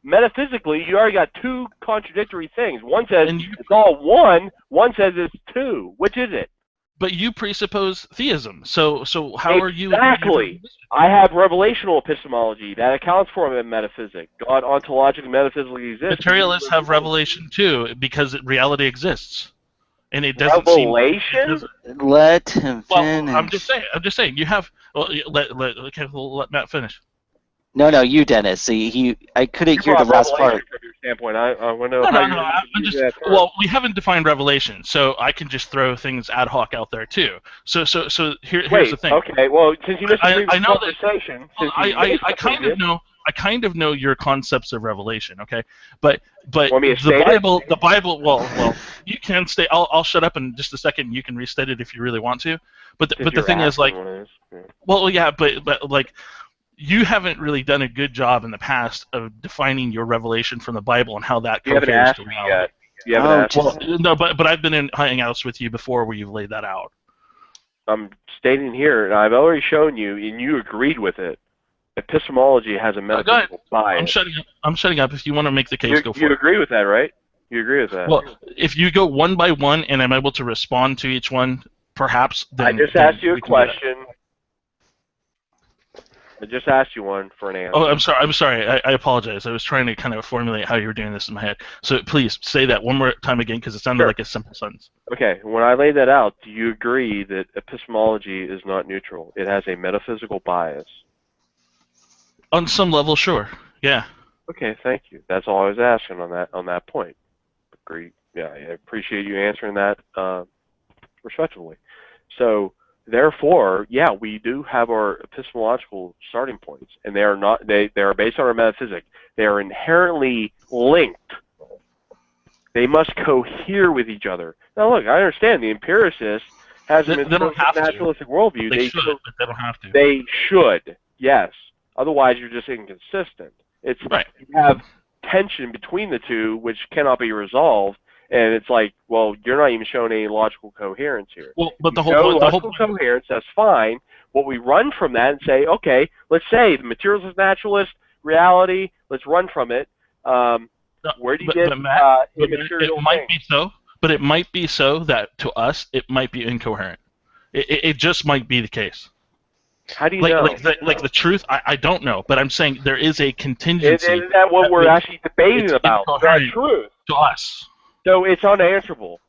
Metaphysically, you already got two contradictory things. One says it's all one says it's two. Which is it? But you presuppose theism, so how are you... Exactly. I have revelational epistemology that accounts for metaphysics. God ontologically, metaphysically exists. Materialists have revelation too, because reality exists, and it doesn't revelation? Let him finish. Well, I'm just saying. You have... Well, let Matt finish. No, you, Dennis. I couldn't hear the last part. From your standpoint, I want to know how you use that term. Well, we haven't defined revelation, so I can just throw things ad hoc out there too. So here's the thing. Okay, well, since you missed the I know conversation, I kind of know your concepts of revelation. Okay, but want me to the Bible. Well, you can stay. I'll shut up in just a second. You can restate it if you really want to. But the thing is, like, well, yeah, but like. You haven't really done a good job in the past of defining your revelation from the Bible and how that coheres to reality. You haven't asked me yet. No, but I've been in hangouts with you before where you've laid that out. I'm stating here, and I've already shown you, and you agreed with it. Epistemology has a metaphysical bias. I'm shutting up. If you want to make the case, go for it. You agree with that, right? You agree with that? Well, if you go one by one and I'm able to respond to each one, perhaps then... I just asked you a question. I just asked you one for an answer. Oh, I'm sorry. I apologize. I was trying to kind of formulate how you were doing this in my head. So please say that one more time again, because it sounded like a simple sentence. Okay. When I laid that out, do you agree that epistemology is not neutral? It has a metaphysical bias. On some level, sure. Yeah. Okay. Thank you. That's all I was asking on that point. Agree. Yeah. I appreciate you answering that respectfully. So. Therefore, yeah, we do have our epistemological starting points, and they are based on our metaphysics. They are inherently linked. They must cohere with each other. Now, look, I understand the empiricist has a naturalistic worldview. They should, but they don't have to. They should, yes. Otherwise, you're just inconsistent. It's right. You have tension between the two, which cannot be resolved, and it's like, well, you're not even showing any logical coherence here. Well, but the whole logical coherence, that's fine. But we run from that and say, okay, let's say the materialist naturalist reality. Let's run from it. Where do you get immaterial It might be so, but it might be so that to us it might be incoherent. It just might be the case. How do you know? Like the truth, I don't know, but I'm saying there is a contingency. Isn't that what we're actually debating about? The truth to us. So it's unanswerable.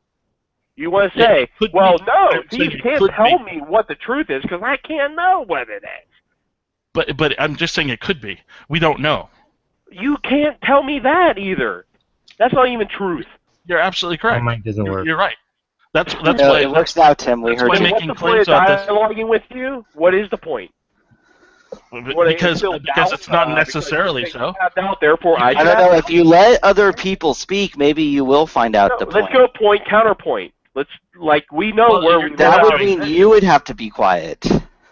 You want to say, well, no, you can't tell me what the truth is because I can't know what it is. But I'm just saying it could be. We don't know. You can't tell me that either. That's not even truth. You're absolutely correct. My mind doesn't work. You're right. That's why it works now, Tim. We heard you. Making What's the claims point about of dialoguing with you? What is the point? Because it's not necessarily so. Therefore, I don't know. If you let other people speak, maybe you will find out the point. Let's go point counterpoint. We know where that would mean you would have to be quiet.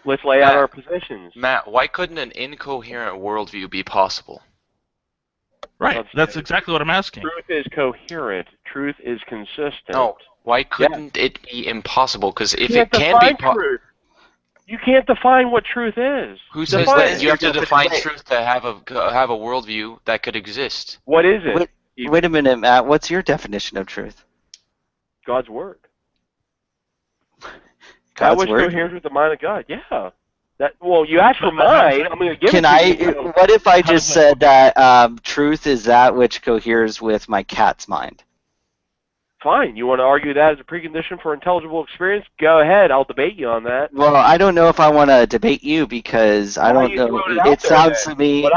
Let's lay out our positions. Matt, why couldn't an incoherent worldview be possible? Right. That's exactly what I'm asking. Truth is coherent. Truth is consistent. No. Why couldn't it be impossible? Because if it can be truth, you can't define what truth is. Who says that? You have to define truth to have a worldview that could exist. What is it? Wait a minute, Matt. What's your definition of truth? God's word. God's word? Coherent with the mind of God. Yeah. You asked for mine. I'm going to give it to you. What if I just said that truth is that which coheres with my cat's mind? Fine. You want to argue that as a precondition for intelligible experience? Go ahead. I'll debate you on that. Well, I don't know if I want to debate you because I don't know. It sounds to me.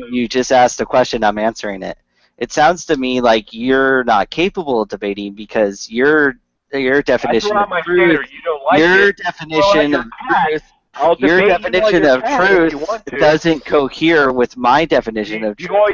You just asked a question. I'm answering it. It sounds to me like you're not capable of debating because your definition of truth. Your definition of truth. Your definition of truth doesn't cohere with my definition of truth,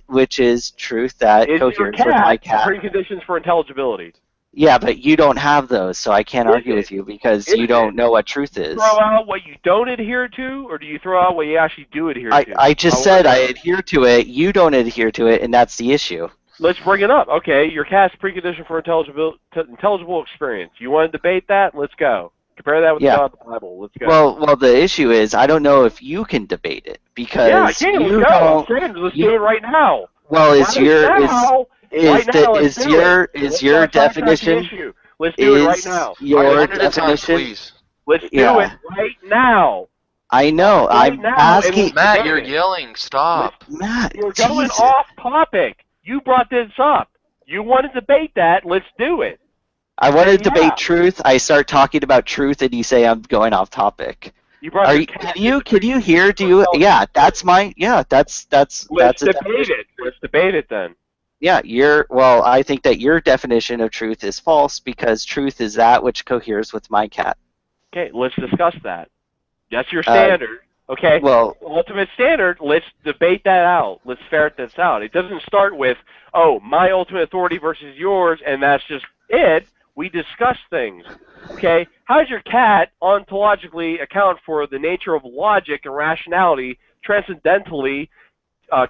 which is truth that coheres with my cat. Preconditions for intelligibility. Yeah, but you don't have those, so I can't argue with you because you don't know what truth is. Throw out what you don't adhere to, or do you throw out what you actually do adhere to? I just said I adhere to it. You don't adhere to it, and that's the issue. Let's bring it up. Okay, your cat's precondition for intelligible experience. You want to debate that? Let's go. Compare that with the Bible. Let's go. Well, the issue is I don't know if you can debate it because I can. you don't. Let's do it right now. Well, is your definition? Let's do it right now. Your definition? Let's do it right now. I know. I'm asking. Matt, you're yelling. Stop. Matt, you're going off topic. You brought this up. You want to debate that? Let's do it. I want to debate truth. I start talking about truth, and you say I'm going off topic. Can you hear? That's my. Yeah, that's. Let's debate it. Let's debate it then. Yeah, I think that your definition of truth is false because truth is that which coheres with my cat. Okay, let's discuss that. That's your standard. Okay. Well, ultimate standard. Let's debate that out. Let's ferret this out. It doesn't start with, my ultimate authority versus yours, and that's just it. We discuss things. Okay. How does your cat ontologically account for the nature of logic and rationality, transcendentally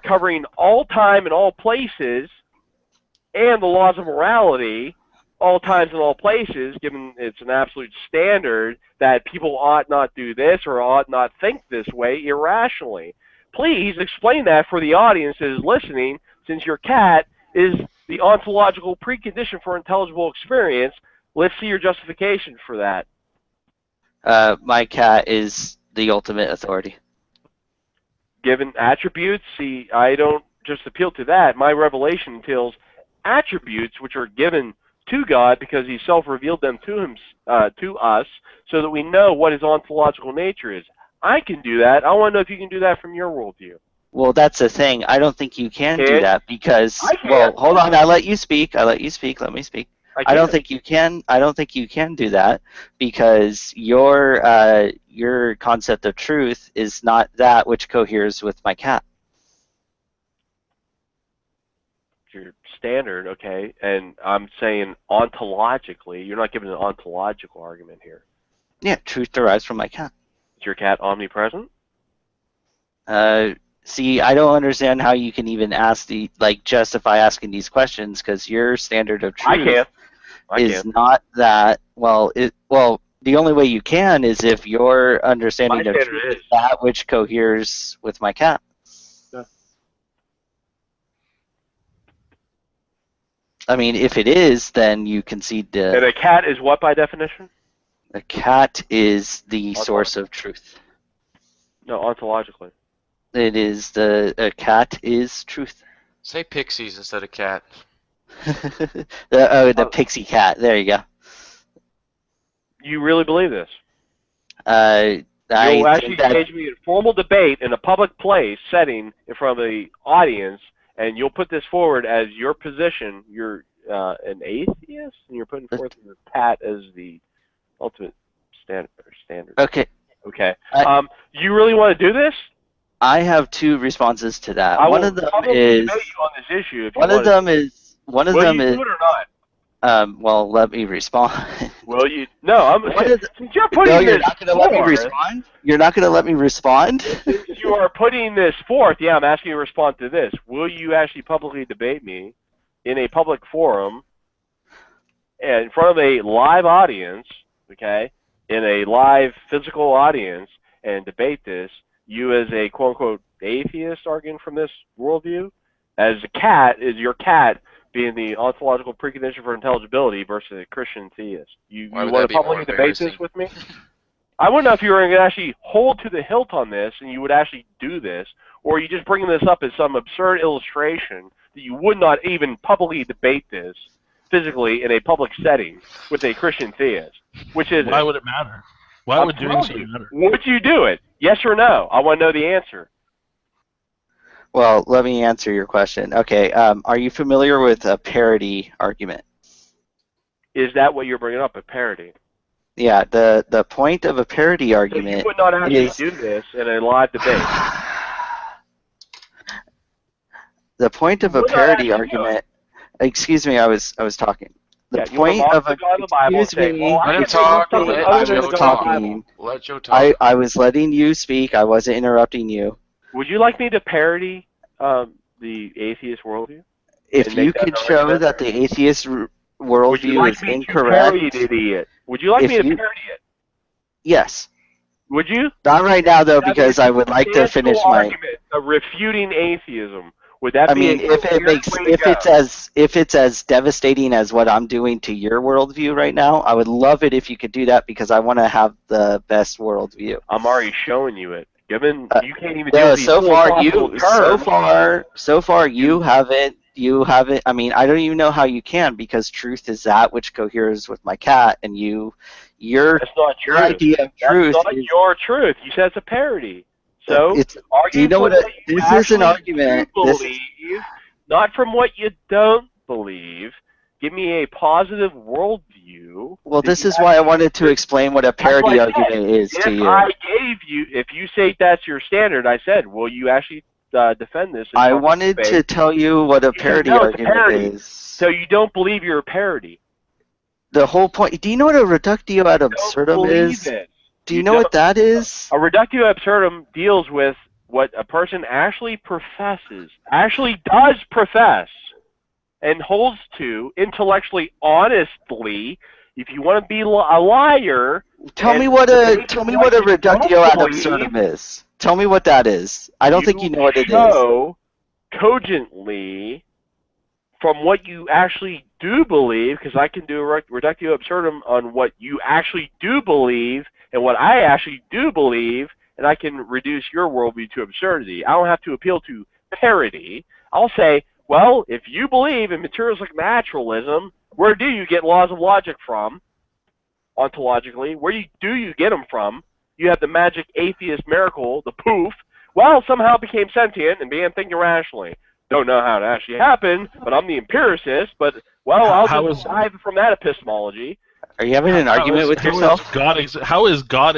covering all time and all places, and the laws of morality, all times and all places, given it's an absolute standard that people ought not do this or ought not think this way irrationally? Please explain that for the audience that is listening, since your cat is the ontological precondition for intelligible experience. Let's see your justification for that. My cat is the ultimate authority. Given attributes, see, I don't just appeal to that. My revelation entails attributes which are given to God because He self-revealed them to us, so that we know what His ontological nature is. I can do that. I want to know if you can do that from your worldview. Well, that's the thing. I don't think you can do that because. Well, hold on. I let you speak. Let me speak. I don't think you can. I don't think you can do that because your concept of truth is not that which coheres with my cat. your standard, okay, and I'm saying ontologically, you're not giving an ontological argument here. Yeah, truth derives from my cat. Is your cat omnipresent? See, I don't understand how you can even justify asking these questions, because your standard of truth is not that, the only way you can is if your understanding of truth is that which coheres with my cat. Yeah. I mean, if it is, then you concede to... And a cat is what by definition? A cat is the source of truth. No, ontologically. It is a cat is truth. Say pixies instead of cat. the pixie cat. There you go. You really believe this? You'll actually engage me in formal debate in a public place setting in front of the audience, and you'll put this forward as your position. You're an atheist, and you're putting forth your cat as the ultimate standard. Okay. Okay. You really want to do this? I have two responses to that. One of them is on this issue. One of them is. Will you do it or not? Well, let me respond. Will you? No, since you're putting you're not going to let me respond. You're not going to let me respond. Since you are putting this forth, yeah, I'm asking you to respond to this. Will you actually publicly debate me in a public forum, and in front of a live audience? Okay, in a live physical audience, and debate this? You as a quote-unquote atheist arguing from this worldview, as a cat, is your cat being the ontological precondition for intelligibility versus a Christian theist. You want to publicly debate this with me? I wouldn't know if you were going to actually hold to the hilt on this and you would actually do this, or you just bringing this up as some absurd illustration that you would not even publicly debate this physically in a public setting with a Christian theist. Which is Why would it matter? Why would doing so matter? Would you do it? Yes or no? I want to know the answer. Well, let me answer your question. Okay, are you familiar with a parody argument? Is that what you're bringing up, a parody? Yeah, the point of a parody argument so you would not actually do this in a live debate. The point of a parody argument... Excuse me, I was talking. The point of a... Excuse me. Let him talk. Let Joe talk. I was letting you speak. I wasn't interrupting you. Would you like me to parody the atheist worldview? If you could show that the atheist worldview is incorrect... Would you like me to parody it? Yes. Would you? Not right now, though, because I would like to finish my... refuting atheism. Would that be? I mean, if it's as devastating as what I'm doing to your worldview right now, I would love it if you could do that, because I want to have the best worldview. I'm already showing you it. Given you can't even do these so far you haven't. I mean, I don't even know how you can, because truth is that which coheres with my cat, and your that's not your idea of truth. That's not your truth. You said it's a parody. So, do you know what this is an argument? Not from what you don't believe. Give me a positive worldview. Well, this is why I wanted to explain what a parody argument is to you. If you say that's your standard, I said, will you actually defend this? I wanted to tell you what a parody argument is. So you don't believe you're a parody? The whole point. Do you know what a reductio ad absurdum is? Do you know what that is? A reductio absurdum deals with what a person actually does profess, and holds to intellectually, honestly. If you want to be a liar, tell me what a reductio ad absurdum is. Tell me what that is. I don't think you know what it is. Cogently, from what you actually do believe, because I can do a reductio absurdum on what you actually do believe and what I actually do believe, and I can reduce your worldview to absurdity. I don't have to appeal to parody. I'll say, well, if you believe in materialistic naturalism, where do you get laws of logic from, ontologically? Where do you get them from? You have the magic atheist miracle, the poof. Well, somehow it became sentient and began thinking rationally. Don't know how it actually happened, but I'm the empiricist. But, well, I'll just dive from that epistemology. Are you having an argument with yourself? How is God